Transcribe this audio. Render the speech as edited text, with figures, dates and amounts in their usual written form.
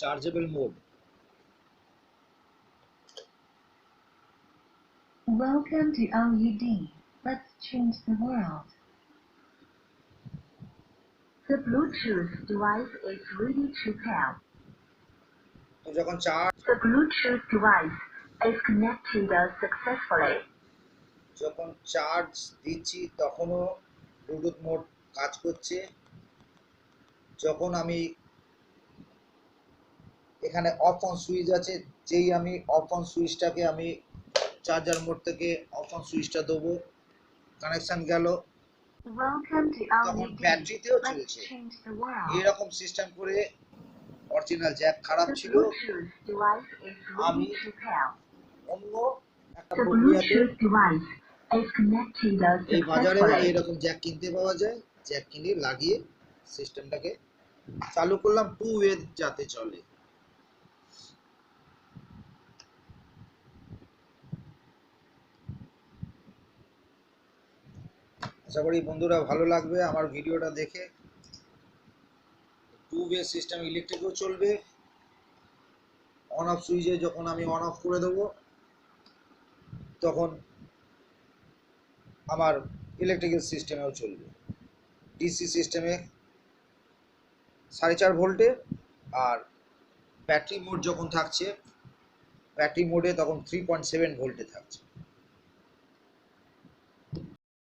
Chargeable mode. Welcome to LED. Let's change the world. The Bluetooth device is ready to pair. তো যখন charge The Bluetooth device is connected successfully. যখন charge দিচ্ছি তখনও Bluetooth mode কাজ করছে। যখন আমি এখানে অফ অন সুইচ আছে, যেই আমি অফ অন সুইচটাকে আমি চার্জার মোড থেকে অফ অন সুইচটা দেবো, কানেকশন গেল, Welcome to তখন LED. ব্যাটারিতেও Let's চলছে। change the world. এইরকম সিস্টেম করে অরিজিনাল জ্যাক খারাপ The ছিল, Bluetooth device is আমি ready to pair. অন্য একটা The প্রক্রিয়াতে Bluetooth device is connected এই বাজারে successfully. এইরকম জ্যাক কিনতে পাওয়া যায়। জ্যাক কিনে লাগিয়ে সিস্টেমটাকে চালু করলাম, 2 ওয়ে যাতে চলে। আশা করি বন্ধুরা ভালো লাগবে আমার ভিডিওটা দেখে। 2 ওয়ে সিস্টেম, ইলেকট্রিকও চলবে, অন অফ সুইচে যখন আমি অন অফ করে দেবো তখন আমার ইলেকট্রিক্যাল সিস্টেমেও চলবে। ডিসি সিস্টেমে 4.5 ভোল্টে, আর ব্যাটারি মোড যখন থাকছে, ব্যাটারি মোডে তখন 3.7 ভোল্টে থাকছে।